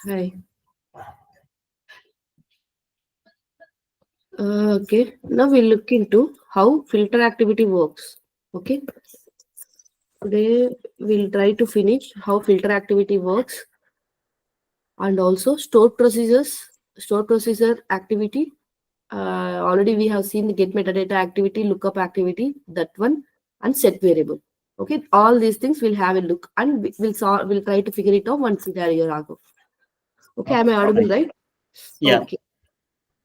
Hi. Okay. Now we'll look into how filter activity works. Okay. Today we'll try to finish how filter activity works and also store procedure activity. Already we have seen the get metadata activity, lookup activity, that one, and set variable. Okay. All these things we'll have a look and we'll try to figure it out once scenario ago. Okay. Am I audible, right? Yeah. Okay.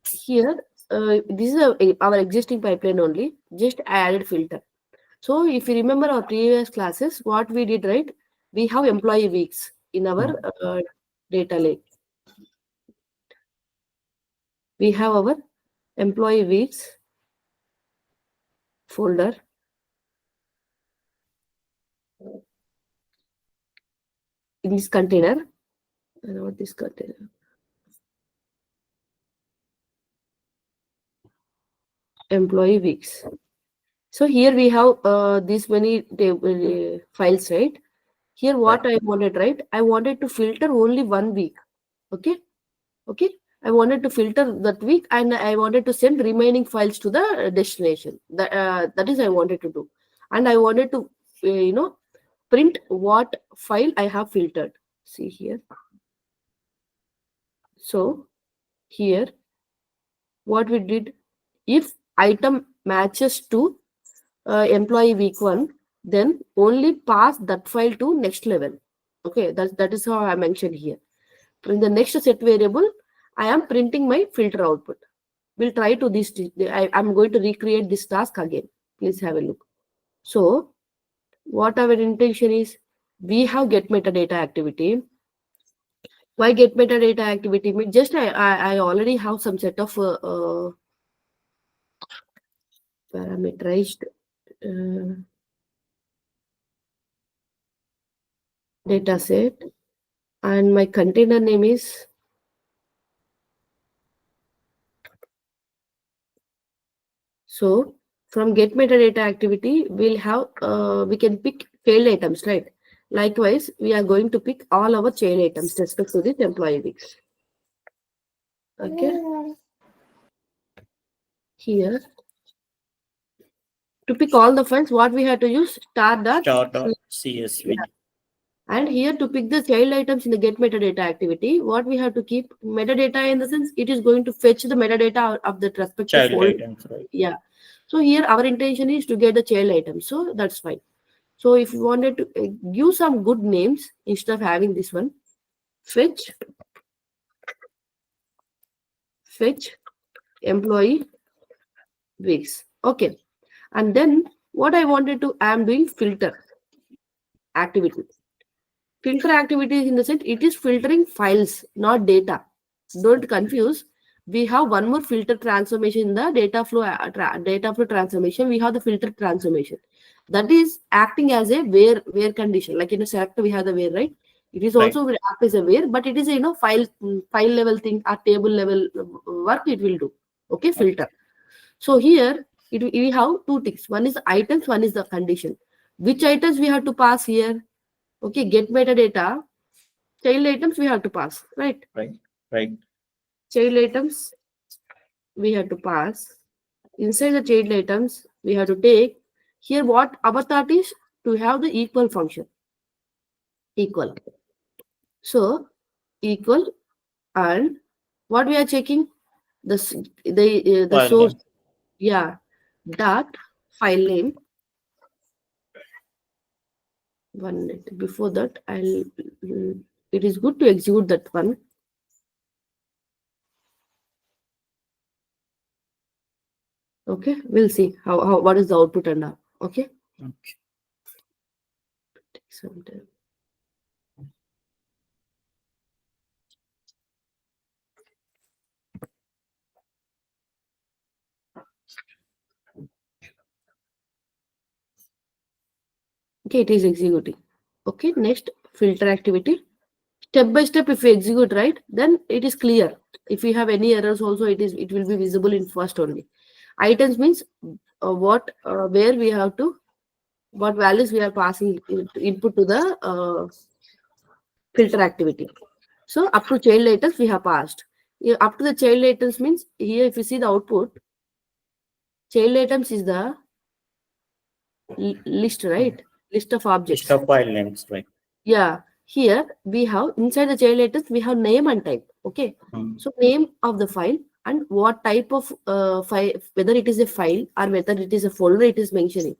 Here, this is our existing pipeline only. Just added filter. So if you remember our previous classes, what we did, right? We have employee weeks in our data lake. We have our employee weeks folder. In this container. What this container? Employee weeks. So here we have this many files, right? Here what I wanted, right? I wanted to filter only 1 week. Okay. I wanted to filter that week and I wanted to send remaining files to the destination. That is I wanted to do. And I wanted to, print what file I have filtered. See here. So here, what we did, if item matches to employee week 1, then only pass that file to next level. Okay, that is how I mentioned here. In the next set variable, I am printing my filter output. We'll try to this. I'm going to recreate this task again. Please have a look. So, what our intention is, we have get metadata activity. Why get metadata activity? Just I already have some set of parameterized data set, and my container name is so. From get metadata activity, we'll have we can pick failed items, right? Likewise, we are going to pick all our chain items respect to this employee weeks. Okay. Here, to pick all the files, what we have to use Star.csv. Yeah. And here to pick the child items in the get metadata activity, what we have to keep metadata in the sense it is going to fetch the metadata of the respective Child folder. items, right? Yeah. So here our intention is to get the child items. So that's fine. So if you wanted to give some good names instead of having this one, fetch employee weeks. Okay. And then what I wanted to, I am doing filter activity. Filter activity in the sense it is filtering files, not data. Don't confuse. We have one more filter transformation in the data flow transformation. We have the filter transformation that is acting as a where condition. Like in a selector, we have the where, right? It is also will act as a where, but it is a file level thing or table level work it will do. Okay, filter. So here we have two ticks. One is items, one is the condition. Which items we have to pass here? Okay, get metadata. Child items we have to pass, right? Right. Child items we have to pass. Inside the child items, we have to take here what our thought is to have the equal function. Equal. So equal and what we are checking the source. Name. Yeah, dot file name. One minute. Before that, it is good to execute that one. Okay, we'll see how what is the output and all. Okay. Take some time. Okay, it is executing. Okay, next filter activity. Step by step, if we execute right, then it is clear. If we have any errors, also it will be visible in first only. Items means where we have to what values we are passing input to the filter activity. So up to child items we have passed. Up to the child items means here if you see the output, child items is the list, right? List of List objects. of file names, right? Yeah. Here we have inside the child items we have name and type. Okay. Mm. So name of the file and what type of file, whether it is a file or whether it is a folder, it is mentioning.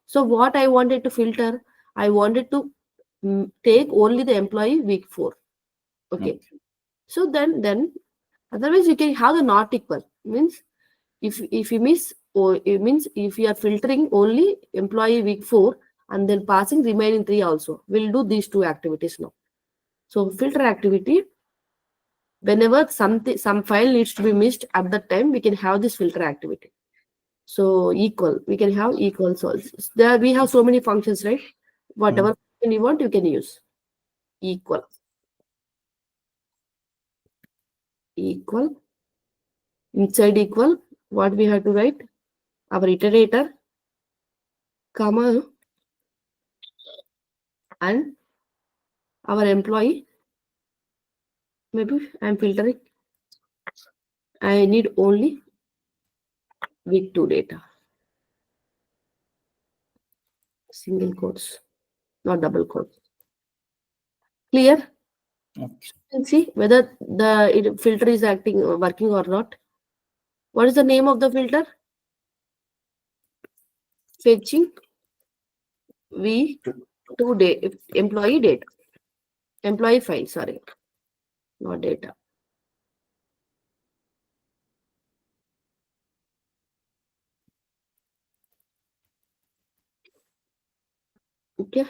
So what I wanted to filter, I wanted to take only the employee week 4. Okay. Okay. So then otherwise you can have the not equal means if you miss or it means if you are filtering only employee week 4 and then passing remaining 3 also, we'll do these two activities now. So filter activity, whenever some file needs to be missed at that time, we can have this filter activity. So equal, we can have equals also. There we have so many functions, right? Mm. Whatever function you want, you can use. Equal, equal. Inside equal, what we have to write? Our iterator, comma, and our employee. Maybe I'm filtering. I need only week 2 data. Single quotes, not double quotes. Clear? Okay. And see whether the filter is acting working or not. What is the name of the filter? Fetching V to date employee data. Employee file, sorry, not data. Okay.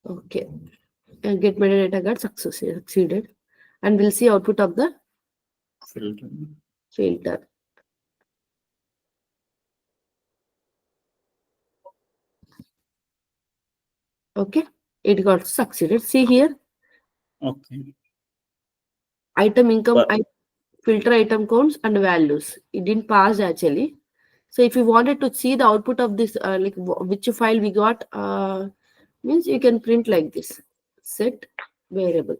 Okay. And get metadata got succeeded. And we'll see output of the Filter. filter. Okay. It got succeeded. See here, Okay. item income, But filter item counts and values. It didn't pass actually. So if you wanted to see the output of this, like which file we got, means you can print like this. Set variable.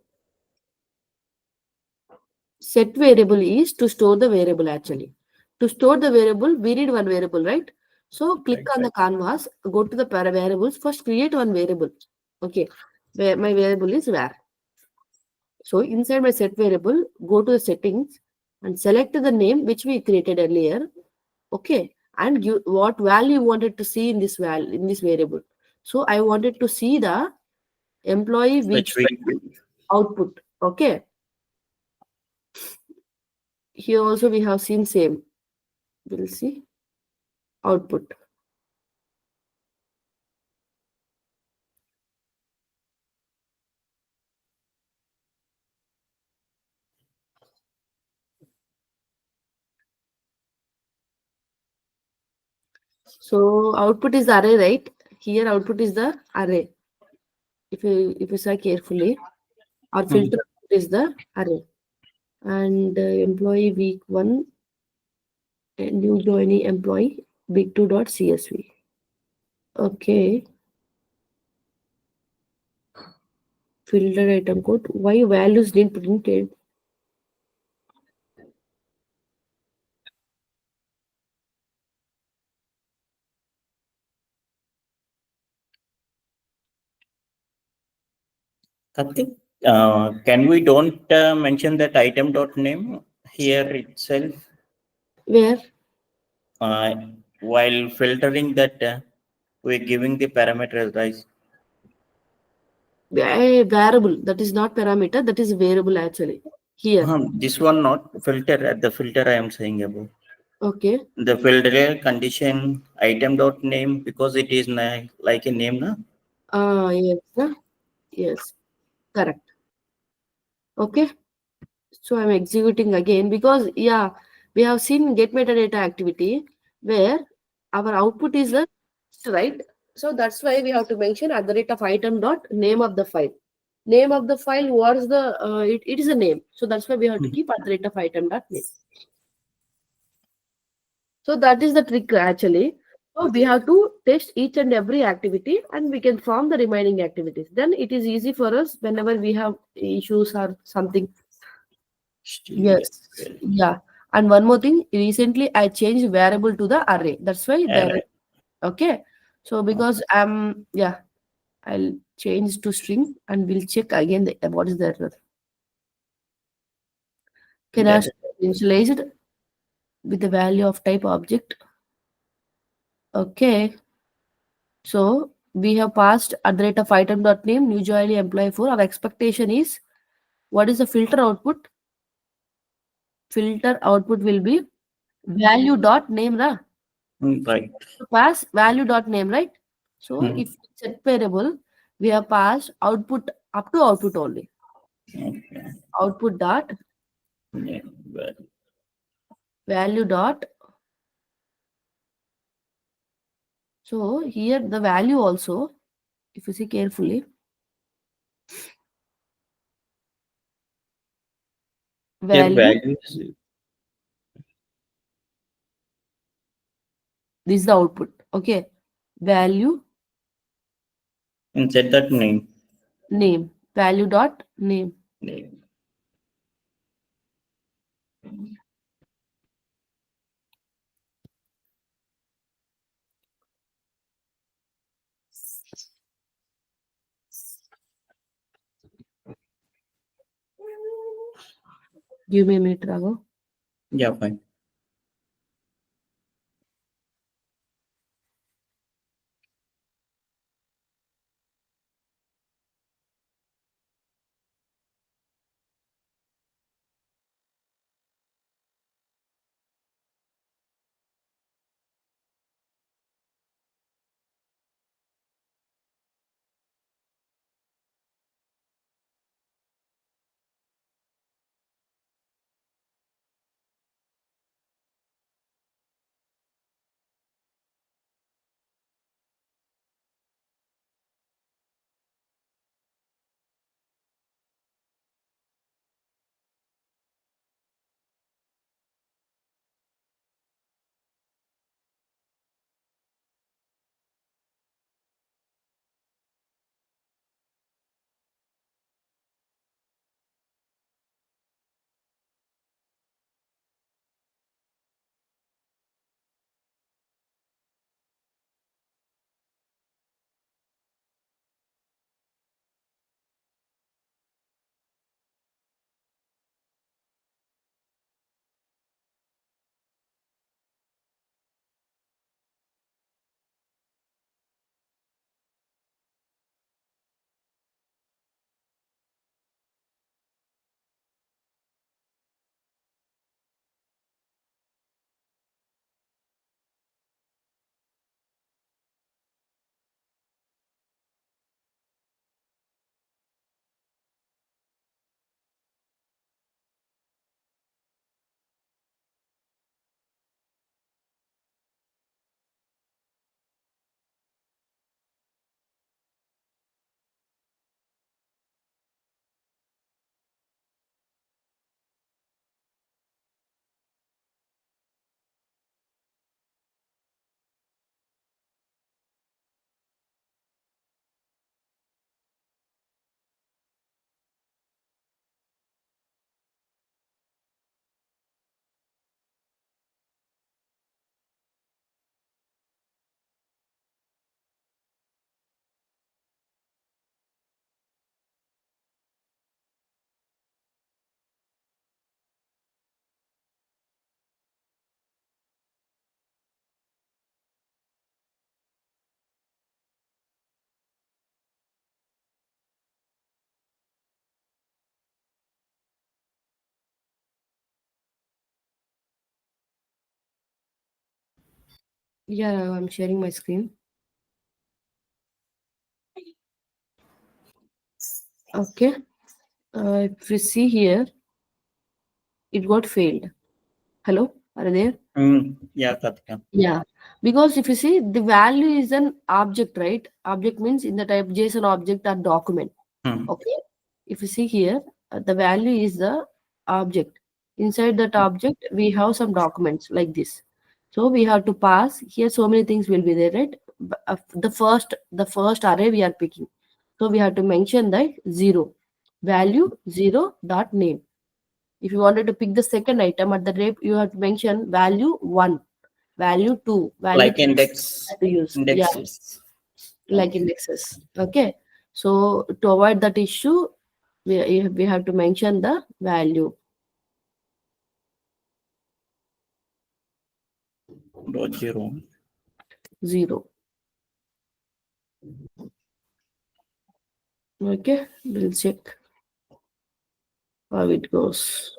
Set variable is to store the variable actually. To store the variable, we need one variable, right? So click right. on the canvas, go to the variables, first create one variable. Okay, where my variable is var. So inside my set variable, go to the settings and select the name which we created earlier. Okay, and give what value you wanted to see in this variable. So I wanted to see the employee week Which week? output. Okay, here also we have seen same. We'll see output. So output is the array, right? Here output is the array. If you say carefully, our Mm. filter is the array. And employee week 1 and new joining employee week 2 dot csv. Okay. Filter item code. Why values didn't printed? I think, can we don't mention that item dot name here itself Where uh, while filtering that we're giving the parameters, right? a variable that is not parameter, that is variable actually. Here. This one not filter at the filter I am saying about. Okay. The filter condition item dot name because it is like a name, na? Yes. Yes. Correct. Okay. So I'm executing again because yeah, we have seen get metadata activity where our output is the right. So that's why we have to mention at the rate of item dot name of the file. Name of the file was the it is a name. So that's why we have to keep at the rate of item dot name. So that is the trick actually. So we have to test each and every activity and we can form the remaining activities. Then it is easy for us whenever we have issues or something. Still Yes. Yeah. And one more thing, recently I changed variable to the array. That's why there. error. Okay. So because I'm yeah, I'll change to string and we'll check again what is the error. Can I That initialized with the value of type object? Okay. So we have passed at the rate of item.name, new jointly employee 4. Our expectation is what is the filter output? Filter output will be value dot name, ra? right. To pass value dot name, right? So Hmm. if set variable, we have passed output up to output only. Okay. Output dot Yeah, well, value dot. So here the value also, if you see carefully, here value, values this is the output. Okay. Value inside that name. name. Value dot name. Name. Give me a minute, Raghav. Yeah, fine. Yeah, I'm sharing my screen. Okay. If we see here, it got failed. Hello? Are you there? Yeah, Katika. Yeah. Because if you see, the value is an object, right? Object means in the type JSON object or document. Hmm. Okay. If you see here, the value is the object. Inside that object, we have some documents like this. So we have to pass here. So many things will be there, right? The first array we are picking. So we have to mention that zero value zero dot name. If you wanted to pick the second item at the rate, you have to mention value one, value two, value Like three index to use. Yeah, indexes. like Okay. indexes. Okay. So to avoid that issue, we have to mention the value Dot zero. zero. Okay, we'll check how it goes.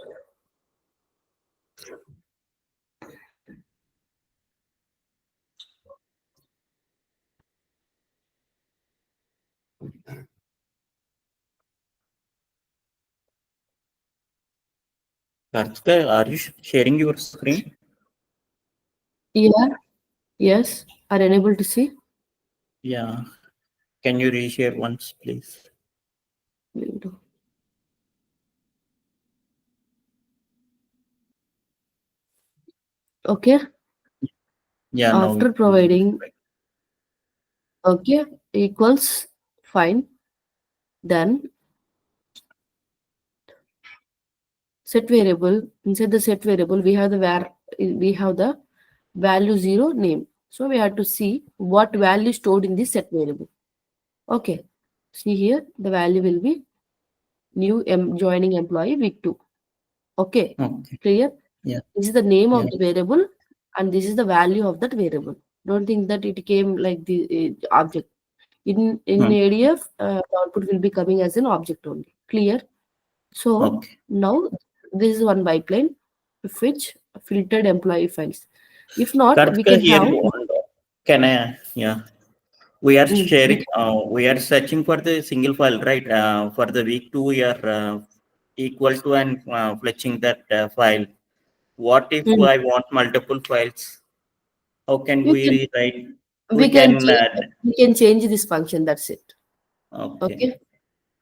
Karthika, are you sharing your screen? Yeah, yes. Are you unable to see? Yeah. Can you reshare once, please? Will do. Okay. Yeah, now After it will be providing okay equals fine, then set variable. Inside the set variable, we have the value zero name. So we have to see what value stored in this set variable. Okay. See here, the value will be new joining employee week 2. Okay. okay. Clear? Yeah, This is the name yeah. of the variable and this is the value of that variable. Don't think that it came like the object. In Hmm. ADF, output will be coming as an object only. Clear? So Okay. now this is one pipeline to fetch filtered employee files. If not, we Karthika, can here, have can I? Yeah. We are we sharing, we are searching for the single file, right? For the week two, we are equal to and fetching that file. What if mm, I want multiple files? How can you we can rewrite? we We can can, change we can change this function. That's it. okay, Okay.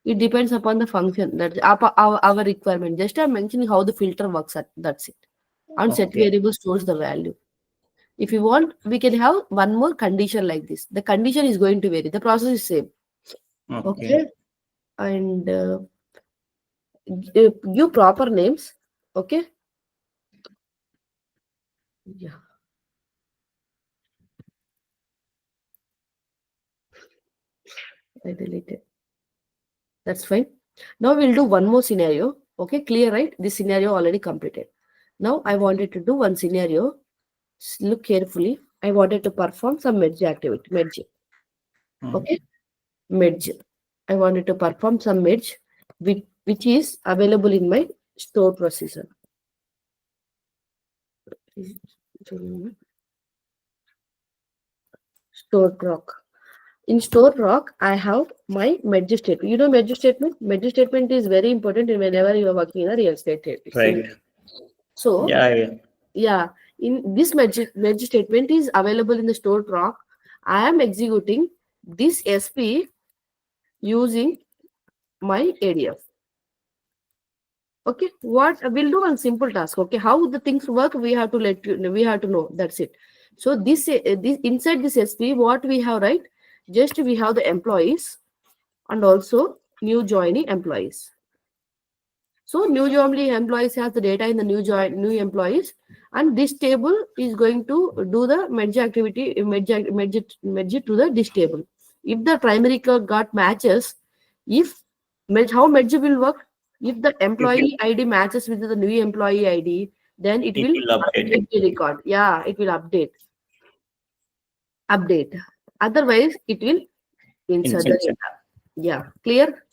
It depends upon the function that our requirement. Just I'm mentioning how the filter works. That's it. And set okay, variable stores the value. If you want, we can have one more condition like this. The condition is going to vary. The process is same. okay. Okay. And give proper names. Okay. Yeah, I deleted. That's fine. Now we'll do one more scenario. Okay, clear, right? This scenario already completed. Now I wanted to do one scenario. Look carefully. I wanted to perform some merge activity. Merge. Hmm. Okay, merge. I wanted to perform some merge, which is available in my store procedure. Store proc. In store proc, I have my merge statement. You know merge statement? Merge statement is very important whenever you are working in a real estate Right. field. So Yeah, yeah. yeah, in this merge statement is available in the store proc. I am executing this SP using my ADF. Okay, what we'll do one simple task. Okay, how the things work, we have to we have to know. That's it. So this inside this SP, what we have, right? Just we have the employees and also new joining employees. So new joining employees has the data in the new employees, and this table is going to do the merge activity, merge it to the this table. If the primary clerk got matches, if how merge will work, if the It will, employee ID matches with the new employee ID, then it it will will update. update the record. Yeah, it will update. Otherwise, it will insert the Insert. data. Yeah, clear.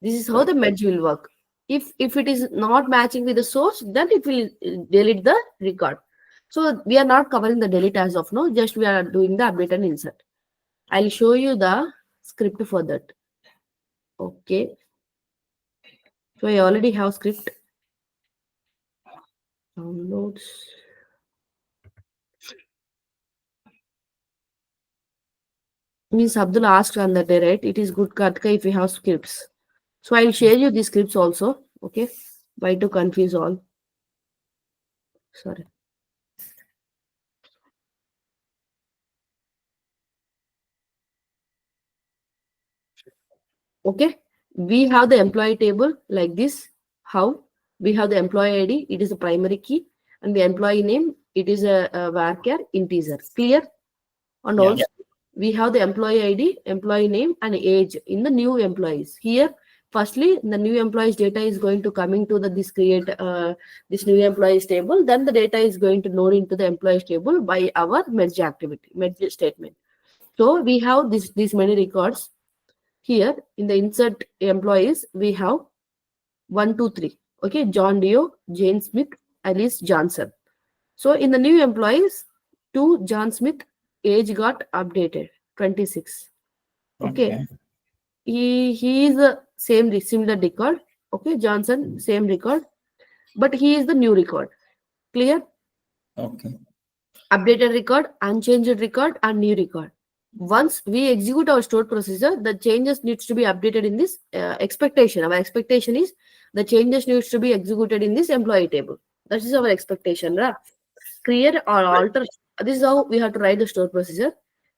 This is how Right. the merge will work. If it is not matching with the source, then it will delete the record. So we are not covering the delete as of now. Just we are doing the update and insert. I'll show you the script for that. Okay. So I already have script. Downloads. Means Abdul asked on the day, right? It is good, Kartika, if we have scripts. So I'll share you the scripts also. Okay. Why to confuse all? Sorry. Okay, we have the employee table like this. How we have the employee ID, it is a primary key, and the employee name, it is a varchar integer. Clear? And Yeah. also we have the employee ID, employee name, and age in the new employees. Here, firstly, the new employees data is going to coming to the this create this new employees table. Then the data is going to load into the employees table by our merge activity, merge statement. So we have this these many records here in the insert employees. We have 1, 2, 3. Okay, John Dio, Jane Smith, Alice Johnson. So in the new employees, to John Smith, age got updated 26. Okay, Okay. he is the same similar record. Okay, Johnson same record, but he is the new record. Clear? Okay. Updated record, unchanged record, and new record. Once we execute our stored procedure, the changes needs to be updated in this expectation. Our expectation is the changes needs to be executed in this employee table. That is our expectation. Right? Create or alter. This is how we have to write the stored procedure.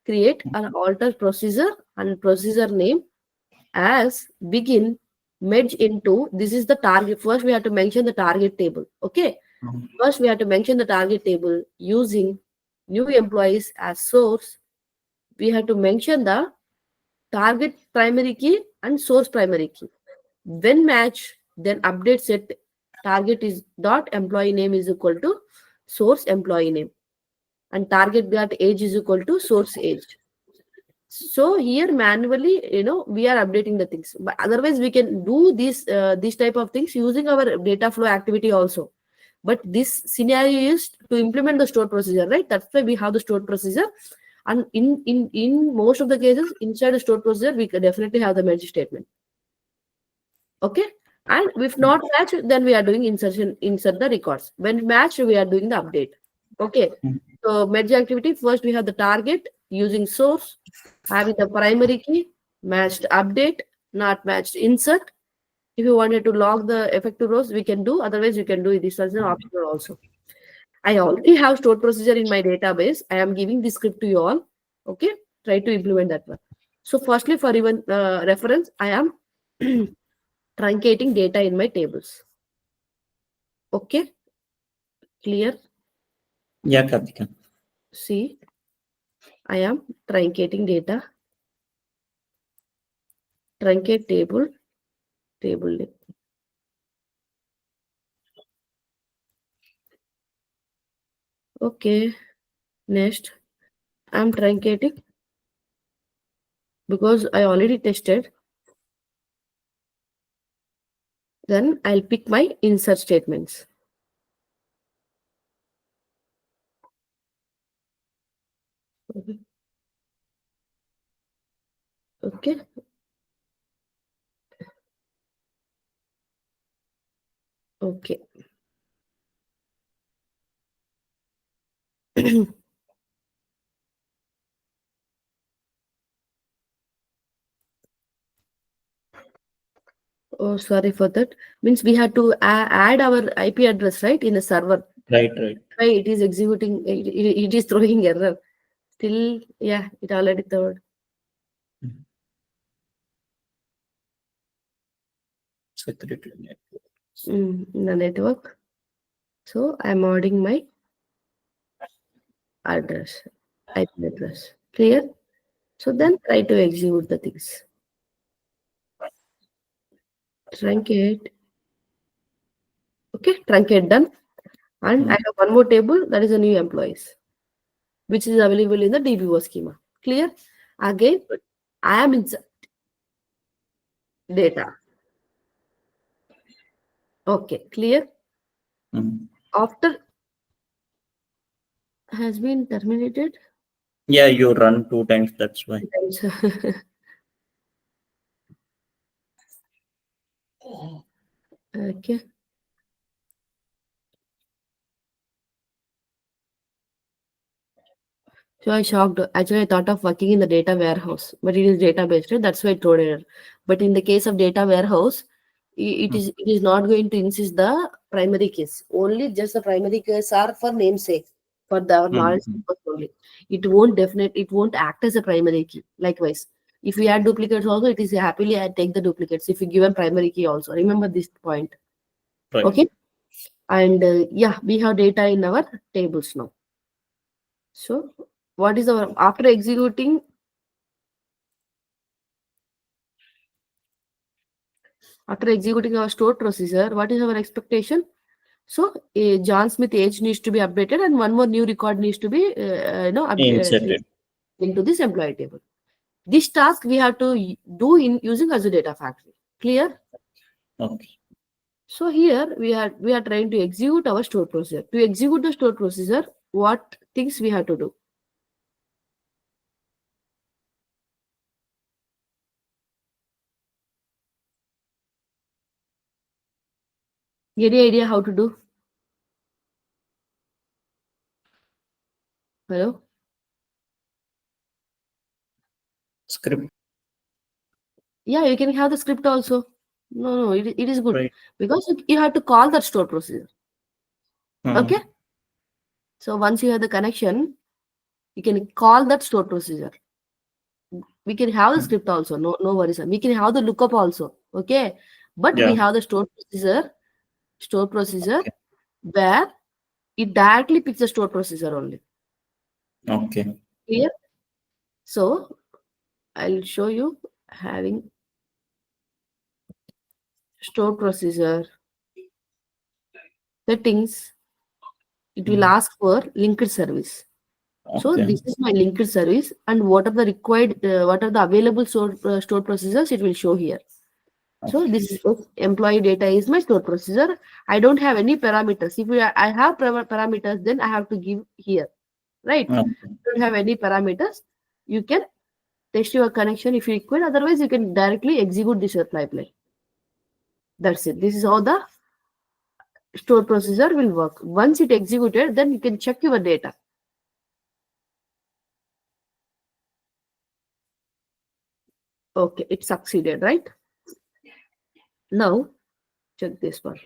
Create an alter procedure and procedure name as begin merge into. This is the target. First, we have to mention the target table. Okay. Mhm. First, we have to mention the target table using new employees as source. We have to mention the target primary key and source primary key. When match, then update set target is dot employee name is equal to source employee name, and target dot age is equal to source age. So here manually, we are updating the things, but otherwise we can do this type of things using our data flow activity also. But this scenario is to implement the stored procedure, right? That's why we have the stored procedure. And in most of the cases, inside the stored procedure, we can definitely have the merge statement. Okay. And if not match, then we are doing insertion, insert the records. When match, we are doing the update. Okay. Mhm. So merge activity, first we have the target using source, having the primary key, matched update, not matched insert. If you wanted to log the effective rows, we can do. Otherwise, you can do this as an optional also. I already have stored procedure in my database. I am giving this script to you all. Okay. Try to implement that one. So firstly, for even reference, I am truncating data in my tables. Okay. Clear. Yeah, Karthika. See, I am truncating data. Truncate table. Table name. Okay. Next, I'm truncating because I already tested. Then I'll pick my insert statements. Okay. Okay. Okay. Oh, sorry for that. Means we had to add our IP address, right, in the server. Right, right. Why it is executing, it is throwing error. Still, yeah, it already third. Mhm. Security network. In the network. So I'm adding my address, IP address. Clear? So then try to execute the things. Truncate. Okay, truncate done. And I Mhm. have one more table that is a new employees, which is available in the DBO schema. Clear? Again, I am in data. Okay, clear. Mhm. After has been terminated. Yeah, you run 2 times. That's why. Okay. So I shocked. Actually, I thought of working in the data warehouse, but it is database, right? That's why I told error. But in the case of data warehouse, it is not going to insist the primary keys. Only just the primary keys are for namesake, for the knowledge Mhm. purpose only. It won't act as a primary key. Likewise. If we add duplicates also, it is happily I take the duplicates. If you give a primary key also, remember this point. Right. Okay. And yeah, we have data in our tables now. So what is our, after executing our stored procedure, what is our expectation? So John Smith age needs to be updated, and one more new record needs to be Inserted. into this employee table. This task we have to do in using Azure Data Factory. Clear? Okay. So here we are trying to execute our stored procedure. To execute the stored procedure, what things we have to do? Any idea how to do? Hello? Script. Yeah, you can have the script also. No, it is good Right. because you have to call that stored procedure. Hmm. Okay. So once you have the connection, you can call that stored procedure. We can have the Hmm. script also. No worries. We can have the lookup also. Okay. But we Yeah. have the stored procedure Okay. where it directly picks the stored procedure only. Okay. Clear? So I'll show you having stored procedure settings. It will Hmm. ask for linked service. So Okay. this is my linked service, and what are the required, what are the available stored procedures? It will show here. So Okay. this is employee data is my stored procedure. I don't have any parameters. If I have parameters, then I have to give here, right? Okay. Don't have any parameters. You can test your connection if you require. Otherwise, you can directly execute this pipeline. That's it. This is how the store procedure will work. Once it executed, then you can check your data. Okay, it succeeded, right? Now, check this one.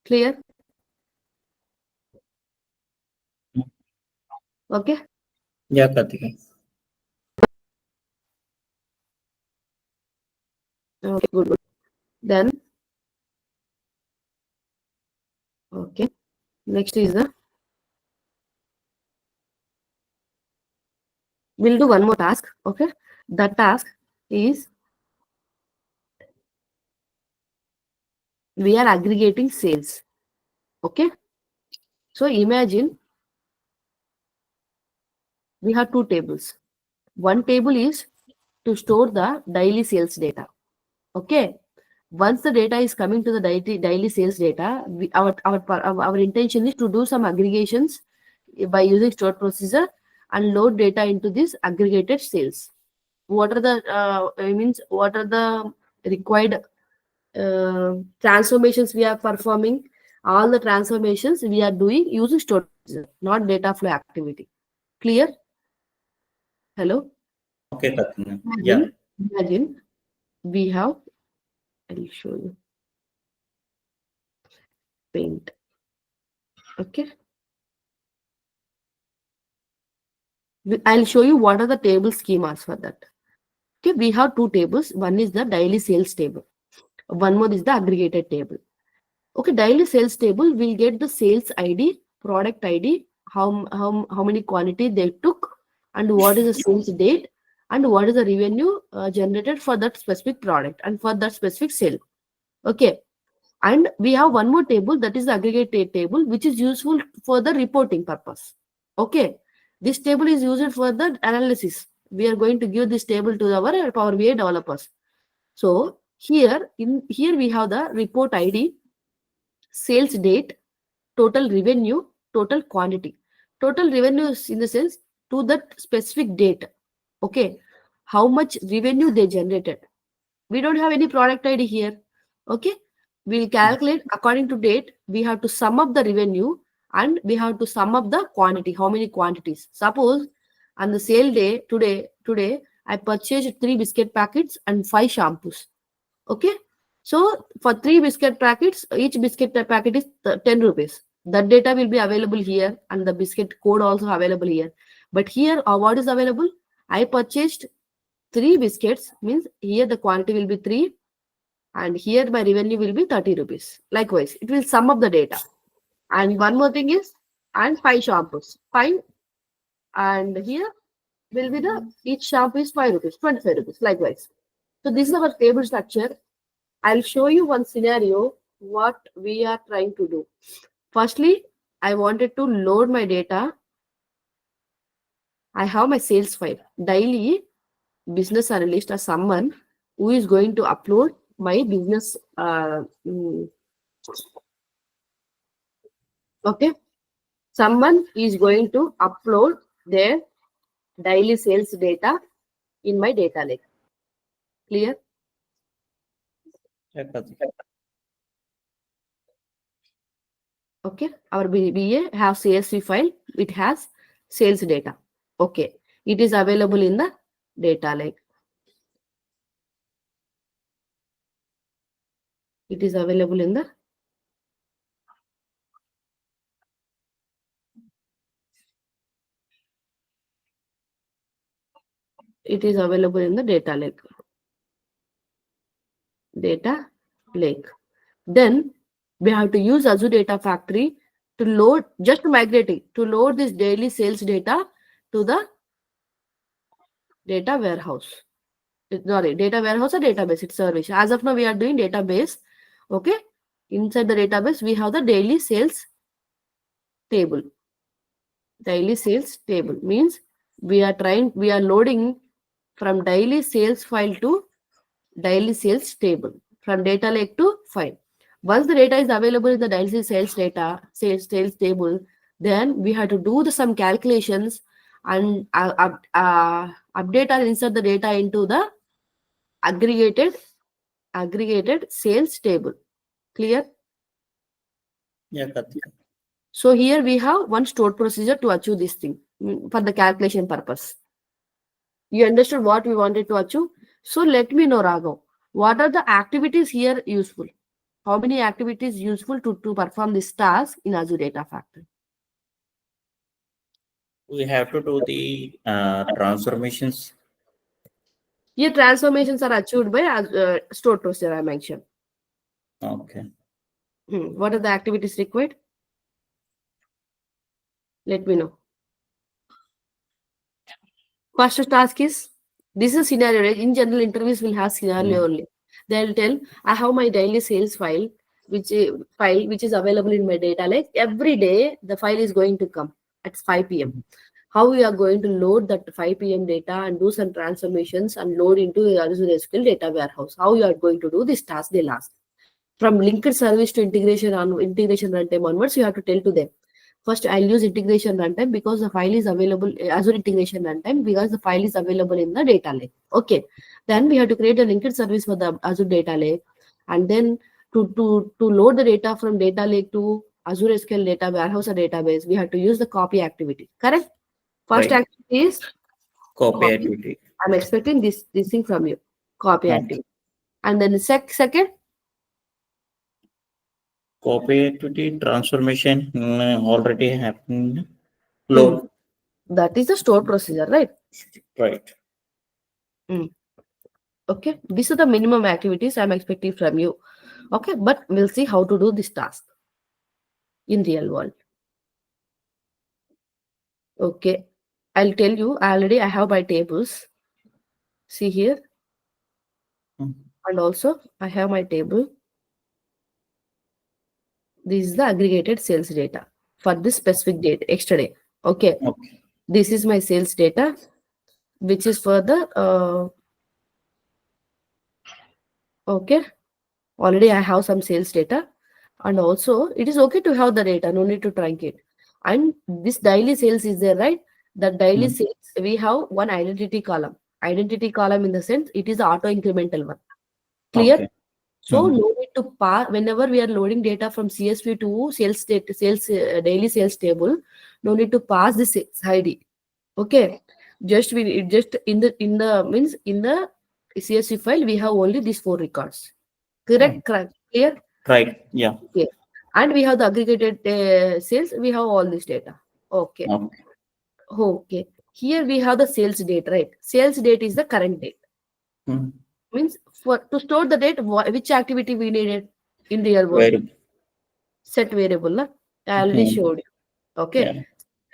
Clear? Okay. Yeah, Kartika. Okay, good. Then, okay. Next is we'll do one more task. Okay. The task is we are aggregating sales. Okay. So imagine we have two tables. One table is to store the daily sales data. Okay. Once the data is coming to the daily sales data, our intention is to do some aggregations by using stored procedure and load data into this aggregated sales. What are the what are the required transformations we are performing? All the transformations we are doing using stored procedure, not data flow activity. Clear? Hello? Okay, Kartika. Yeah. Imagine we have, I'll show you paint. Okay. I'll show you what are the table schemas for that. Okay, we have two tables. One is the daily sales table. One more is the aggregated table. Okay, daily sales table will get the sales ID, product ID, how many quantity they took, and what is the sales date, and what is the revenue generated for that specific product and for that specific sale. Okay, and we have one more table, that is the aggregated table, which is useful for the reporting purpose. Okay, this table is used for the analysis. We are going to give this table to our Power BI developers. So here we have the report ID, sales date, total revenue, total quantity. Total revenue is in the sense to that specific date. Okay, how much revenue they generated. We don't have any product ID here. Okay, we'll calculate according to date. We have to sum up the revenue and we have to sum up the quantity. How many quantities? Suppose on the sale day today I purchased 3 biscuit packets and 5 shampoos. Okay, so for 3 biscuit packets, each biscuit packet is 10 rupees. That data will be available here, and the biscuit code also available here. But here, what is available? I purchased 3 biscuits, means here the quantity will be 3, and here my revenue will be 30 rupees. Likewise, it will sum up the data. And one more thing is, and 5 shampoos. 5, and here will be the each shampoo is 5 rupees, 25 rupees. Likewise. So this is our table structure. I'll show you one scenario what we are trying to do. Firstly, I wanted to load my data. I have my sales file. Daily, business analyst or someone who is going to upload my business. Okay, someone is going to upload their daily sales data in my data lake. Clear? Yeah, Karthik. Okay, our BA have CSV file. It has sales data. Okay, it is available in the data lake. It is available in the it is available in the data lake. Data lake. Then we have to use Azure Data Factory to load, just migrating, to load this daily sales data to the data warehouse. Sorry, data warehouse or database, it's service. As of now, we are doing database. Okay. Inside the database, we have the daily sales table. Daily sales table means we are loading from daily sales file to daily sales table, from data lake to file. Once the data is available in the daily sales data, sales table, then we have to do some calculations and update or insert the data into the aggregated sales table. Clear? Yeah, Karthik. So here we have one stored procedure to achieve this thing, for the calculation purpose. You understood what we wanted to achieve? So let me know, Raghav, what are the activities here useful? How many activities useful to perform this task in Azure Data Factory? We have to do the transformations. Here transformations are achieved by stored procedure I mentioned. Okay. What are the activities required? Let me know. First task is, this is scenario, right? In general, interviews will have scenario only. They'll tell, I have my daily sales file, which is available in my data lake. Every day the file is going to come at 5 p.m. How we are going to load that 5 p.m. data and do some transformations and load into the Azure SQL data warehouse. How you are going to do this task, they'll ask. From linked service to integration runtime onwards, you have to tell to them. First, I'll use integration runtime because the file is available, Azure integration runtime, because the file is available in the data lake. Okay. Then we have to create a linked service for the Azure data lake. And then to load the data from data lake to Azure SQL data warehouse or database, we have to use the copy activity. Correct? First Right. activity is Copy copy. activity. I'm expecting this thing from you. Copy Okay. activity. And then the second, Copy activity transformation already happened. hmm, Load. that is the store procedure, right? Right. Hmm. Okay, these are the minimum activities I'm expecting from you. Okay, but we'll see how to do this task in real world. Okay, I'll tell you, already I have my tables. See here, and also I have my table. This is the aggregated sales data for this specific date, extra day. Okay, Okay. this is my sales data, which is for the okay. Already I have some sales data, and also it is okay to have the data, no need to truncate. And this daily sales is there, right? The daily sales, we have one identity column. Identity column in the sense it is the auto incremental one. Clear? Okay. So no need to pass whenever we are loading data from CSV to sales daily sales table. No need to pass the sales ID. Okay, just in the means in the CSV file we have only these 4 records. Okay. Correct? Correct. Clear? Right. Yeah. Okay. And we have the aggregated sales. We have all this data. Okay. Okay. Okay. Here we have the sales date, right? Sales date is the current date. Hmm. Means for to store the date, which activity we needed in real world? Very. Set variable. Na? I already Hmm. showed you. Okay. Yeah.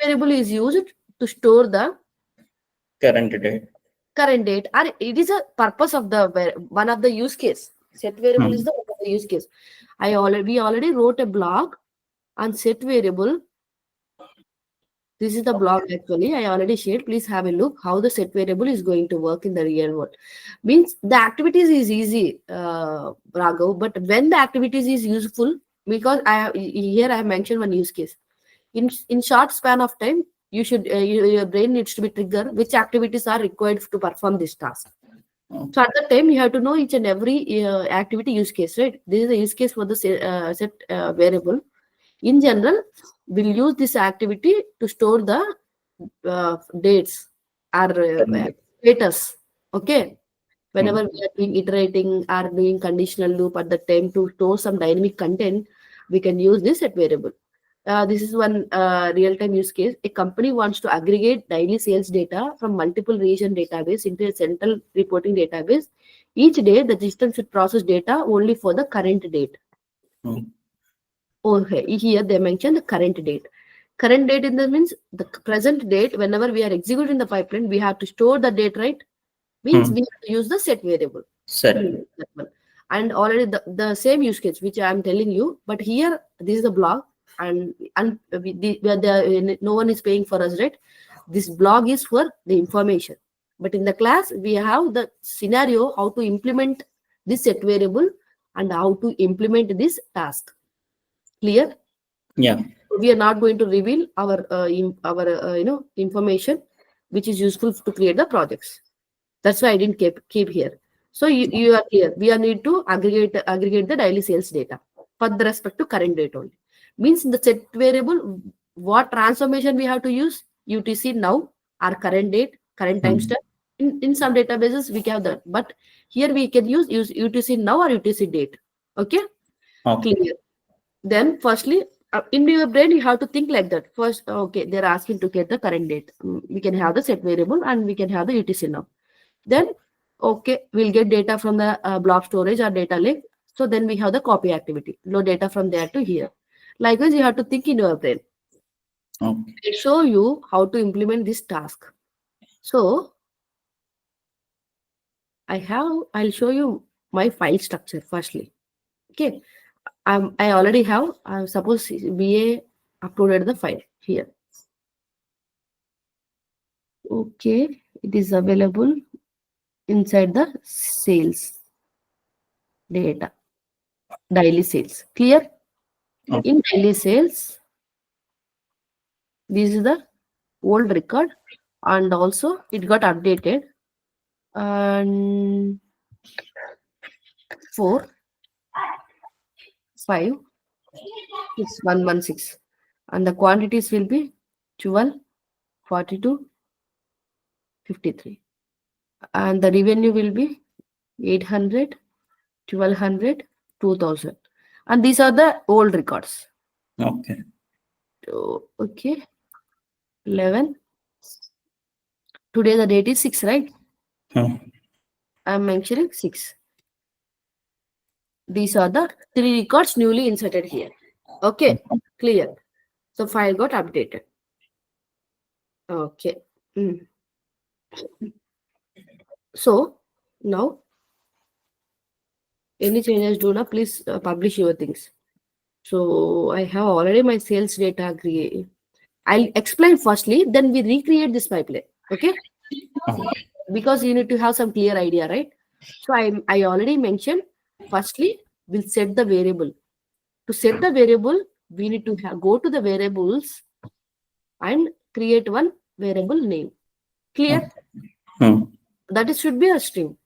Variable is used to store the Current date. current date, and it is a purpose of the one of the use case. Set variable is Hmm. the one of the use case. We already wrote a blog on set variable. This is the blog actually. I already shared. Please have a look how the set variable is going to work in the real world. Means the activities is easy, Raghav, but when the activities is useful, because here I have mentioned one use case. In short span of time, your brain needs to be triggered which activities are required to perform this task. Okay. So at that time, you have to know each and every activity use case, right? This is the use case for the set variable. In general, we'll use this activity to store the dates or Current date. status. Okay. Whenever Hmm. we are doing iterating or doing conditional loop at the time to store some dynamic content, we can use this set variable. This is one real-time use case. A company wants to aggregate daily sales data from multiple region database into a central reporting database. Each day, the system should process data only for the current date. Hmm. Okay, here they mention the current date. Current date in the means the present date. Whenever we are executing the pipeline, we have to store the date, right? Means Hmm. we have to use the set variable. Set. That one. And already the same use case which I am telling you, but here this is the blog, and no one is paying for us, right? This blog is for the information, but in the class we have the scenario how to implement this set variable and how to implement this task. Clear? Yeah. We are not going to reveal our information which is useful to create the projects. That's why I didn't keep here. So you are clear. We are need to aggregate the daily sales data for the respect to current date only. Means in the set variable, what transformation we have to use? UTC now, our current date, current Hmm. timestamp. In some databases we have that, but here we can use UTC now or UTC date. Okay, Okay. clear. Then firstly, in your brain you have to think like that. First, okay, they're asking to get the current date. We can have the set variable and we can have the UTC now. Then, okay, we'll get data from the blob storage or data lake. So then we have the copy activity. Load data from there to here. Likewise, you have to think in your brain. Okay. I show you how to implement this task. So I'll show you my file structure firstly. Okay. I already have, suppose BA uploaded the file here. Okay. It is available inside the sales data, daily sales. Clear? Okay. In daily sales, this is the old record, and also it got updated, and 4 5 6 116, and the quantities will be 12 42 53, and the revenue will be 800 1200 2000, and these are the old records. Okay. So, okay, 11, today the date is 6, right? Hmm. I'm mentioning 6. These are the 3 records newly inserted here. Okay, clear. So file got updated. Okay. Mm. So now any changes do not, please publish your things. So I have already my sales data create. I'll explain firstly, then we recreate this pipeline. Okay, Okay. because you need to have some clear idea, right? So I already mentioned. Firstly, we'll set the variable. To set the variable, we need to go to the variables and create one variable name. Clear? Okay. Hmm. That is should be a string.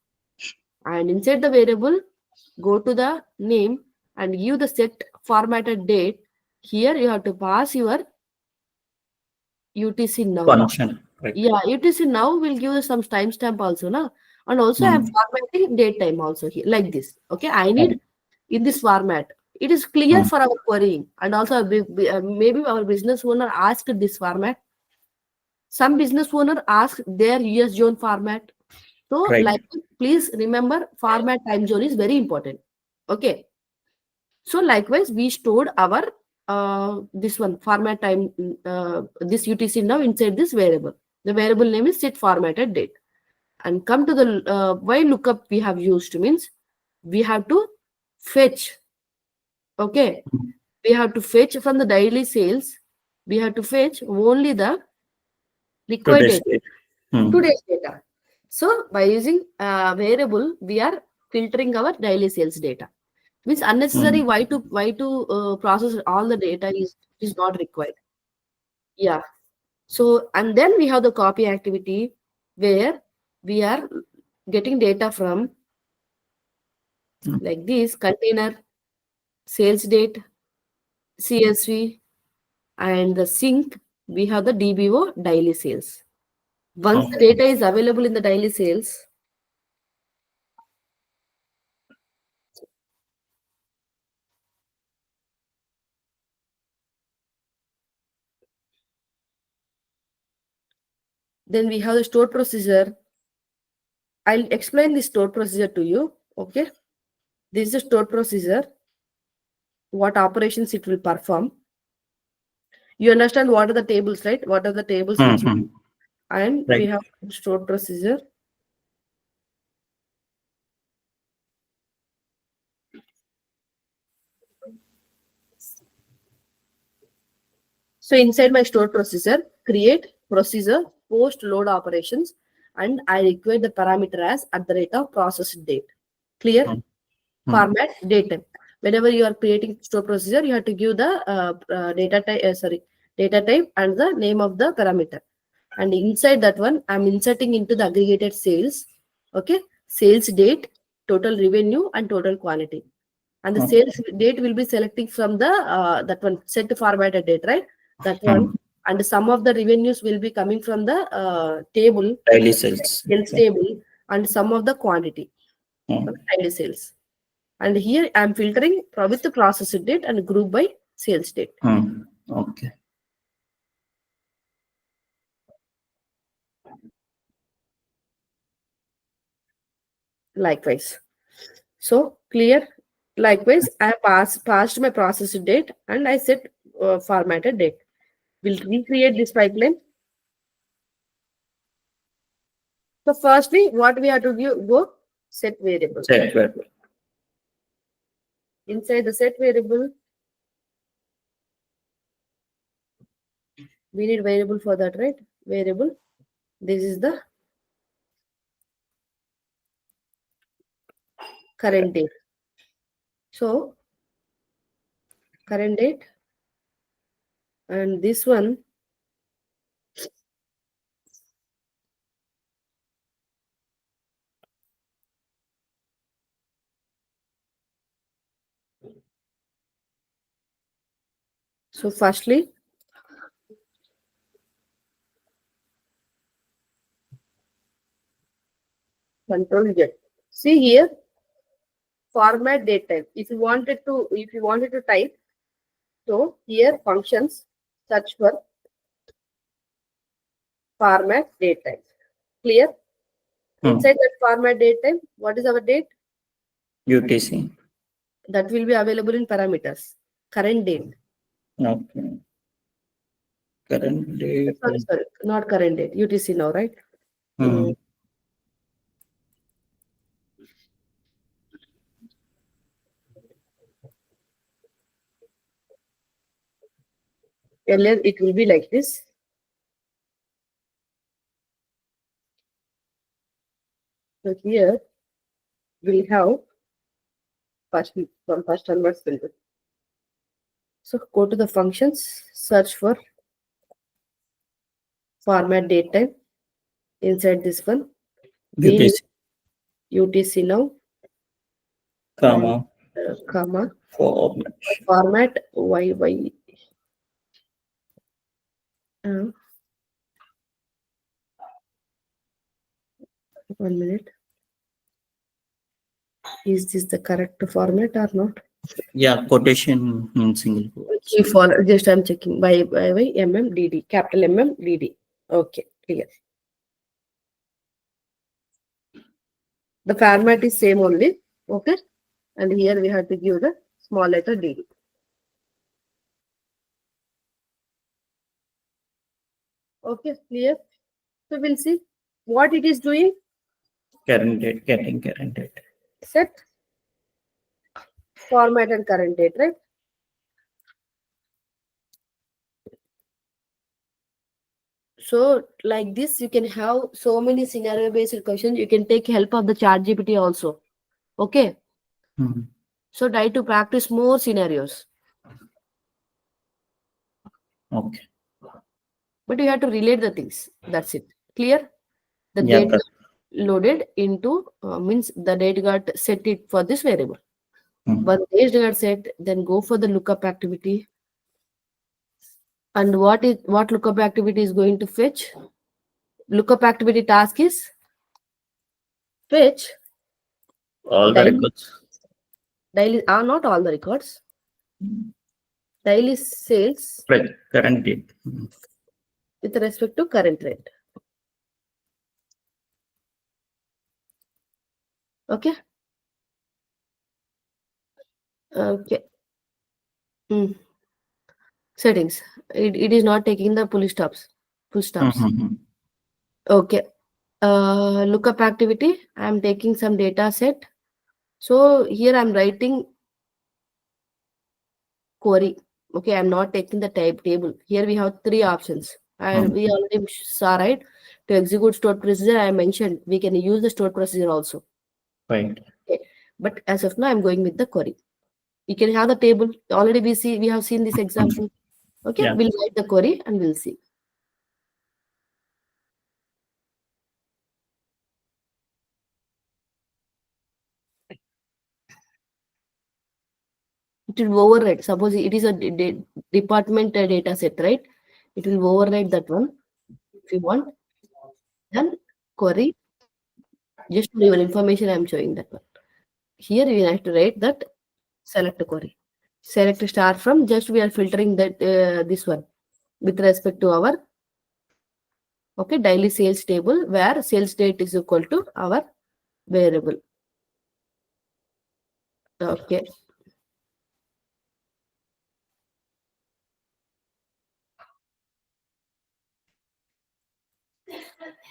And inside the variable, go to the name and give the set formatted date. Here you have to pass your UTC now. Function. Right. Yeah, UTC now will give us some timestamp also, na? And also I'm Hmm. formatting date time also here like this. Okay, I need in this format. It is clear Hmm. for our querying, and also maybe our business owner asked this format. Some business owner asked their US zone format. So, Right. like, please remember, format time zone is very important. Okay. So, likewise, we stored our this one format time, this UTC now inside this variable. The variable name is set formatted date. And come to the why lookup we have used means we have to fetch. Okay, we have to fetch from the daily sales. We have to fetch only the required Today's data, date. Hmm. today's data. So by using variable, we are filtering our daily sales data. Means unnecessary. Hmm. Why to process all the data is not required. Yeah. So and then we have the copy activity where we are getting data from Hmm. like this container, sales date, CSV, and the sync. We have the DBO daily sales. Once the Okay. data is available in the daily sales, then we have the stored procedure. I'll explain the stored procedure to you. Okay. This is the stored procedure, what operations it will perform. You understand what are the tables, right? What are the tables Hmm. which, Hmm. and we Right. have stored procedure. So inside my stored procedure, create procedure, post load operations, and I require the parameter as at the rate of process date. Clear? Hmm. Hmm. Format date type. Whenever you are creating store procedure, you have to give the data type. Data type and the name of the parameter. And inside that one, I'm inserting into the aggregated sales. Okay, sales date, total revenue, and total quantity. And the Okay. sales date will be selecting from the that one set formatted date, right? That one. Hmm. And some of the revenues will be coming from the table, Daily sales. sales Okay. table, and some of the quantity Hmm. from daily sales. And here I'm filtering with the process date and group by sales date. Hmm. Okay. Likewise. So clear. Likewise, I passed my process date and I set formatted date. We'll recreate this pipeline. So firstly, what we have to do, go set variable. Set where. Inside the set variable, we need variable for that, right? Variable. This is the current date. So current date and this one. So firstly, control Z. See here, format date type. If you wanted to type, so here functions search for format date type. Clear? Hmm. Inside that format date type, what is our date? UTC. That will be available in parameters. Current date. Okay. Current date. Sorry, not current date. UTC now, right? Hmm. Mm, Earlier it will be like this. So here we'll have first from first onwards filter. So go to the functions, search for format date type. Inside this one, we need UTC. UTC now and Comma. comma Format. format YY. Uh, 1 minute. Is this the correct format or not? Yeah, quotation in single quotes. Key for just I'm checking by MMDD, capital MMDD. Okay, clear. The format is same only. Okay, and here we have to give the small letter D. Okay, clear. So we'll see what it is doing. Current date, getting current date. Set format and current date, right? So like this, you can have so many scenario based questions. You can take help of the chat GPT also. Okay. Mhm. So try to practice more scenarios. Okay. But you have to relate the things. That's it. Clear? The Yeah, date that. loaded into means the date got set it for this variable. Mhm. When date got set, then go for the lookup activity. And what lookup activity is going to fetch? Lookup activity task is fetch All the daily records. daily are not all the records. Daily sales Right. Current date. Mhm. with respect to current rate. Okay. Okay. Mm. Settings. It is not taking the pull stops. Full stops. Mhm. Okay. Lookup activity. I'm taking some data set. So here I'm writing query. Okay, I'm not taking the type table. Here we have three options. And we Mhm. already saw, right? To execute stored procedure, I mentioned we can use the stored procedure also. Right. Okay. But as of now, I'm going with the query. You can have the table. Already we have seen this example. Okay, Yeah. we'll write the query and we'll see. It will override. Suppose it is a department data set, right? It will override that one if you want. Then query. Just for your information, I'm showing that one. Here we have to write that select query. Select star from, just we are filtering that this one with respect to our okay daily sales table where sales date is equal to our variable. Okay.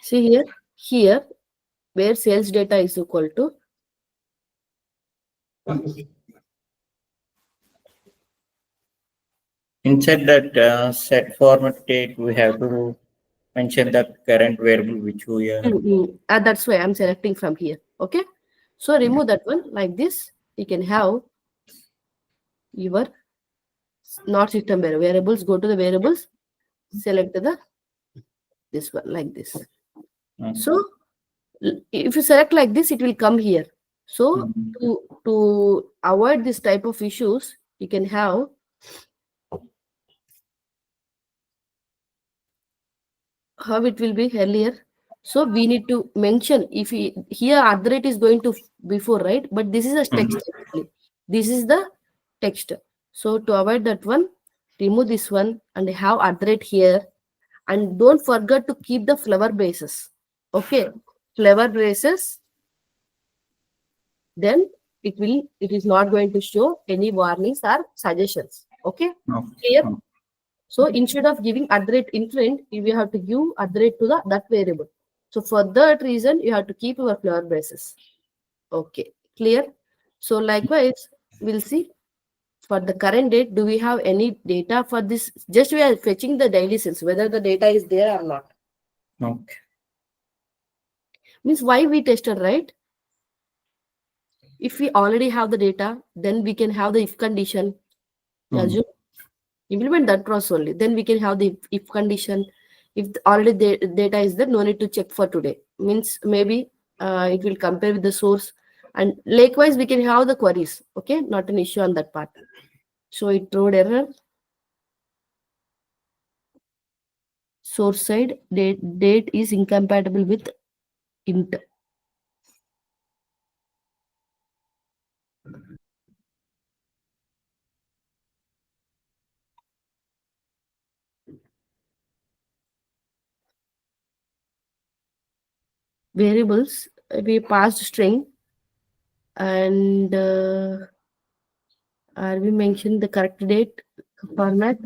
See here where sales data is equal to Inside that set format date, we have to mention the current variable which we are. that's why I'm selecting from here. Okay. So remove that one like this. You can have your not system variables. Go to the variables. Select the this one like this. Mhm. So if you select like this, it will come here. So Mhm. to avoid this type of issues, you can have how it will be earlier. So we need to mention if we, here at the rate is going to before, right? But this is a text Mhm. actually. This is the text. So to avoid that one, remove this one and have at the rate here. And don't forget to keep the flower bases. Okay. Flower bases, then it is not going to show any warnings or suggestions. Okay. Okay. Clear? Okay. So instead of giving at the rate intent, you have to give at the rate to the that variable. So for that reason, you have to keep your flower basis. Okay, clear? So likewise, we'll see for the current date, do we have any data for this? Just we are fetching the daily sales, whether the data is there or not. Okay. Means why we tested, right? If we already have the data, then we can have the if condition. Mhm. Assume implement that process only, then we can have the if condition. If already the data is there, no need to check for today, means maybe it will compare with the source, and likewise we can have the queries. Okay, not an issue on that part. So it throw error. Source side date is incompatible with int. variables, we passed string, and we mentioned the correct date format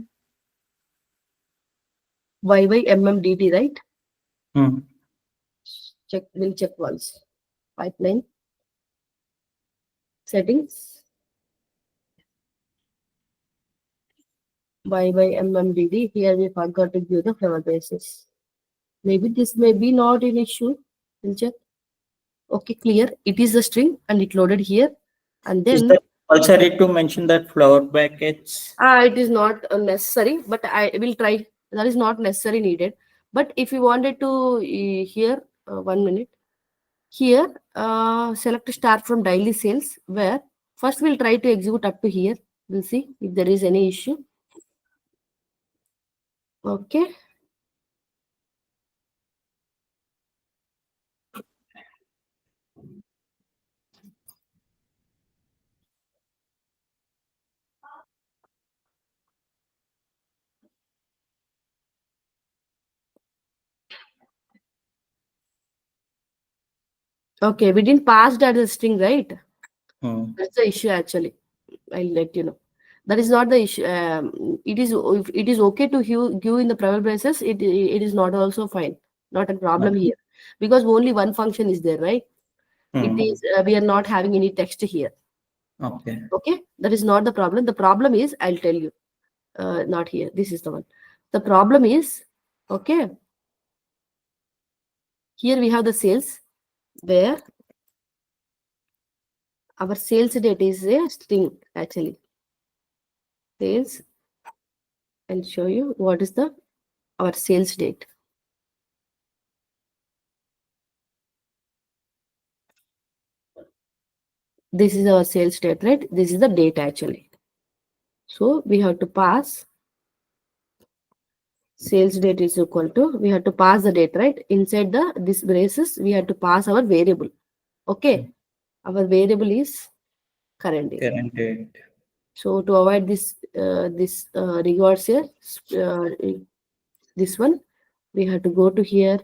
YYMMDT, right? Hmm. Check, we'll check once. Pipeline settings YYMMDT. Here we forgot to give the flavor basis. Maybe this may be not an issue. We'll check. Okay, clear. It is the string and it loaded here. And Is then that compulsory to mention that flower brackets? it is not necessary, but I will try. That is not necessary needed. But if you wanted to here, 1 minute. Here, select start from daily sales, where first we'll try to execute up to here. We'll see if there is any issue. Okay. Okay, we didn't pass that as string, right? Hmm. That's the issue actually. I'll let you know. That is not the issue. It is, if it is okay to give in the private braces. It is not also fine. Not a problem Okay. here, because only one function is there, right? It Hmm. is we are not having any text here. Okay. Okay, that is not the problem. The problem is, I'll tell you. Not here. This is the one. The problem is, okay. Here we have the sales, where our sales date is a string actually. Sales, and show you what is the our sales date. This is our sales date, right? This is the date actually. So we have to pass sales date is equal to, we have to pass the date, right? Inside the this braces, we have to pass our variable. Okay. Our variable is current date. Current date. So to avoid this rewards here, uh, this one, we have to go to here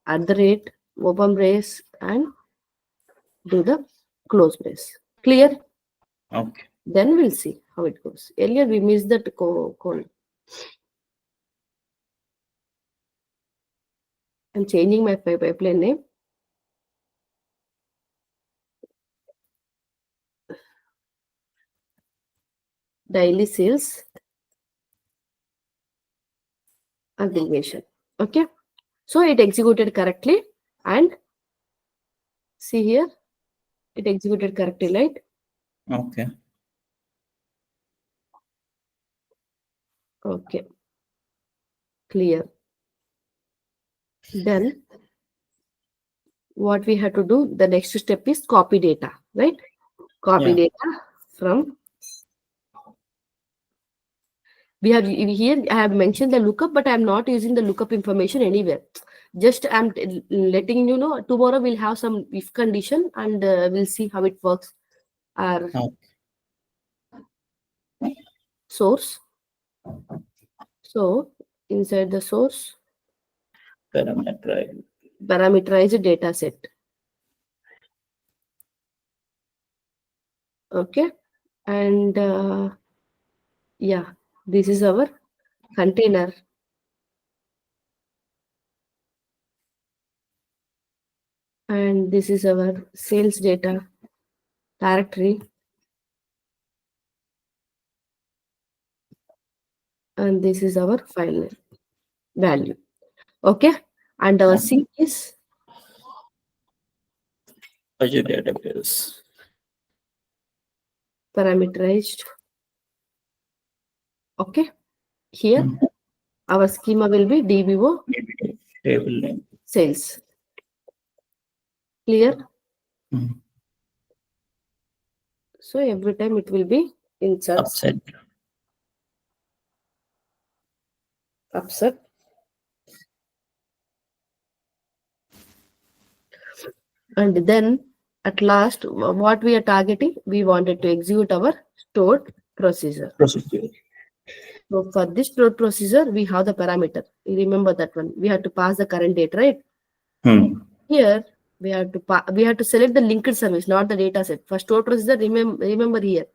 at the rate, open brace, and do the close brace. Clear? Okay. Then we'll see how it goes. Earlier we missed that code. I'm changing my pipeline name. Daily sales aggregation. Okay. So it executed correctly, and see here, it executed correctly, right? Okay. Okay. Clear. Then what we have to do, the next step is copy data, right? Copy Yeah. data from, we have here, I have mentioned the lookup, but I'm not using the lookup information anywhere. Just I'm letting you know, tomorrow we'll have some if condition, and we'll see how it works. Our Okay. source. So inside the source, Parameter. parameterized data set. Okay. And yeah, this is our container, and this is our sales data directory, and this is our file name value. Okay. And our Okay. sync is Azure database. parameterized. Okay. Here Hmm. our schema will be DBO Maybe table name. sales. Clear? Hmm. So every time it will be inserts, Upset. upset, and then at last what we are targeting, we wanted to execute our stored procedure. Procedure. So for this stored procedure, we have the parameter. You remember that one. We have to pass the current date, right? Hmm. Here we have to select the linked service, not the data set. For stored procedure, remember here,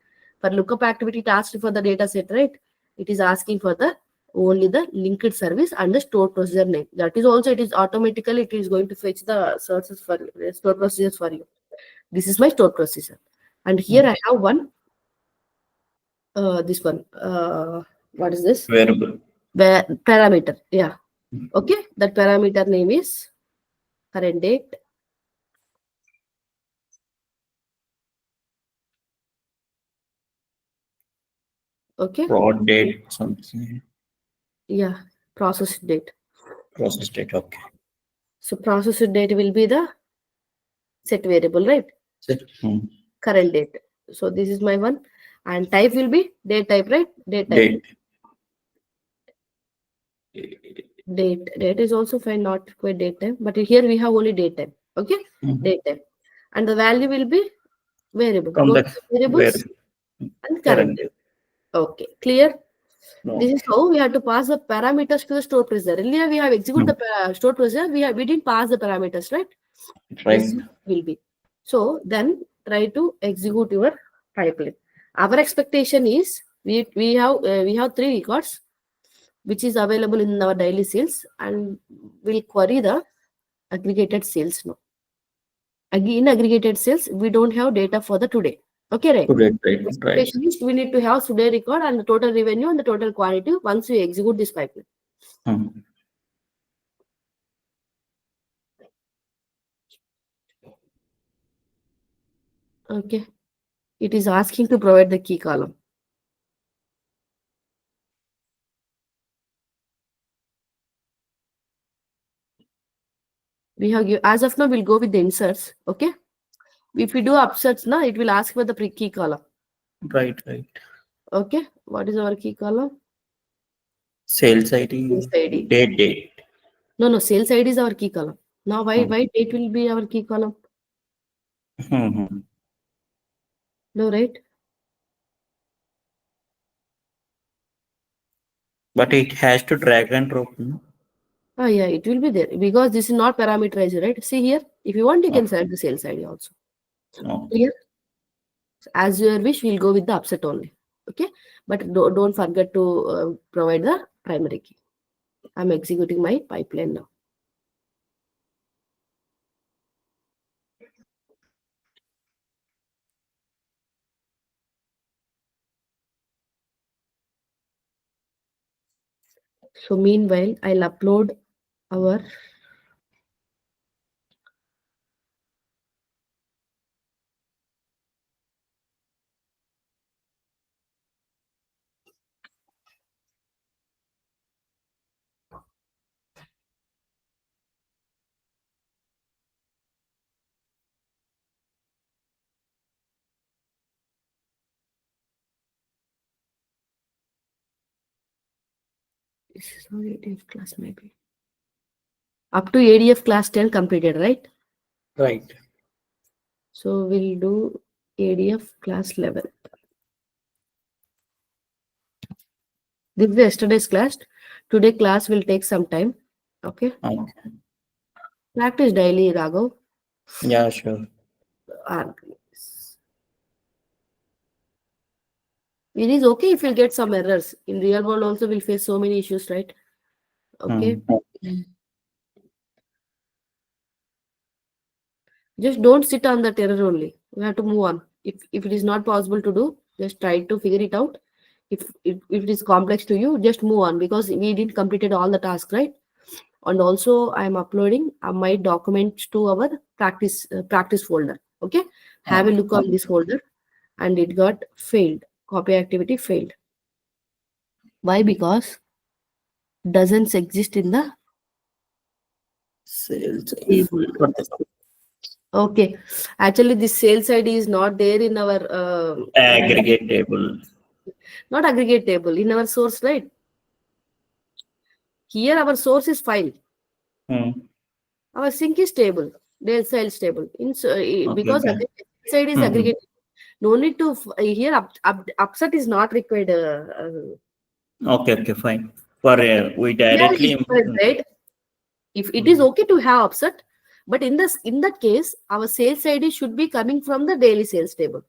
for lookup activity it asked for the data set, right? It is asking for the only the linked service and the stored procedure name. That is also, it is automatically, it is going to fetch the sources for stored procedures for you. This is my stored procedure, and here I have one, this one, what is this? Variable. Where parameter, yeah. Okay, that parameter name is current date. Okay, Prod date, something. yeah, process date. Process date. Okay. So process date will be the set variable, right? Set. Current date. So this is my one, and type will be date type, right? Date type. Date. Date is also fine, not quite date time, but here we have only date time. Okay, date time, and the value will be variable. Both Complex variables variable. and current Current date. date. Okay, clear. This No. is how we have to pass the parameters to the stored procedure. Earlier we have execute the stored procedure. We didn't pass the parameters, right? Right. This will be. So then try to execute your pipeline. Our expectation is we have three records which is available in our daily sales, and we'll query the aggregated sales now. In aggregated sales, we don't have data for the today. Okay, right? Correct. Right. Right. Expectation is we need to have today record and the total revenue and the total quantity once we execute this pipeline. Okay. It is asking to provide the key column. We have as of now we'll go with the inserts. Okay. If we do upsets now, it will ask for the key column. Right. Right. Okay. What is our key column? Sales ID. Sales ID. Date. No, sales ID is our key column. Now why date will be our key column? No, right? But it has to drag and drop. No? Yeah, it will be there because this is not parameterized, right? See here, if you want, you can Okay. select the sales ID also. No. Clear? As your wish, we'll go with the upset only. Okay, but don't forget to provide the primary key. I'm executing my pipeline now. So meanwhile, I'll upload our this is how ADF class maybe. Up to ADF class 10 completed, right? Right. So we'll do ADF class 11. This is yesterday's class. Today class will take some time. Okay. Okay. Practice daily, Raghav. Yeah. Sure. Uh, It is okay if you get some errors. In real world also we'll face so many issues, right? Okay. Just don't sit on that error only. We have to move on. If it is not possible to do, just try to figure it out. If it is complex to you, just move on because we didn't completed all the tasks, right? And also I'm uploading my documents to our practice folder. Okay. Have a look on this folder, and it got failed. Copy activity failed. Why? Because doesn't exist in the Sales table. for the Okay. Actually, this sales ID is not there in our aggregate table. not aggregate table in our source, right? Here our source is file. Our sync is table. Their sales table. Okay. Because Okay. sales ID is aggregate. No need to here upset is not required. Okay. Okay. Fine. For we Here is directly. different, right? If it is okay to have upset, But in that case, our sales ID should be coming from the daily sales table.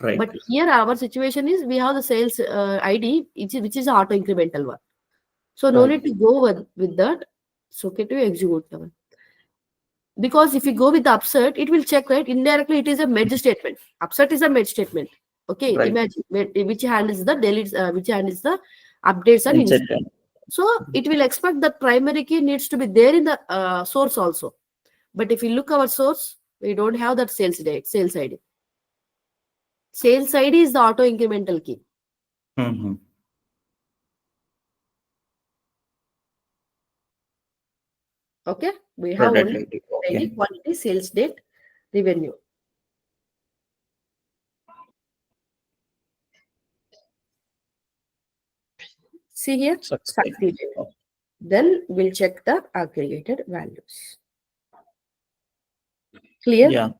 Right. But here our situation is we have the sales ID, which is auto incremental one. So no Right. need to go with that. It's okay to execute the one. Because if you go with the upsert, it will check, right? Indirectly, it is a merge statement. Upsert is a merge statement. Okay, Right. imagine which handles the deletes, which handles the updates and insert. Insert. So it will expect that primary key needs to be there in the source also. But if you look our source, we don't have that sales date, sales ID. Sales ID is the auto incremental key. Mm-hmm. Okay, we have only Productivity. ID, Okay. quantity, sales date, revenue. See here, Succeed. succeeded. Then we'll check the aggregated values. Clear? Yeah.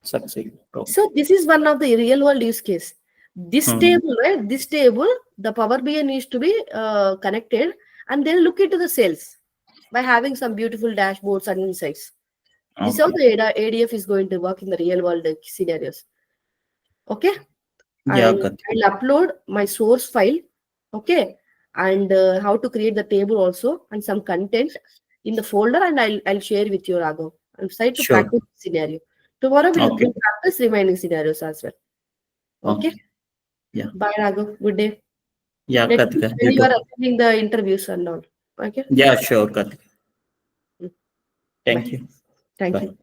Succeed. Okay. So this is one of the real world use case. This Mm-hmm. table, right? This table, the Power BI needs to be connected, and then look into the sales by having some beautiful dashboards and insights. This is how Okay. the ADF is going to work in the real world scenarios. Okay, Yeah, and Kat. I'll upload my source file. Okay, and how to create the table also and some content in the folder, and I'll share with you, Raghav. I'm trying to Sure. practice scenario. Tomorrow Okay. we'll practice remaining scenarios as well. Okay. Okay. Yeah. Bye, Raghav. Good day. Yeah, Let me know Katika. when You you are too. attending the interviews and all. Okay. Yeah, sure, Katika. Mm. Bye. Thank you. Thank Bye. you.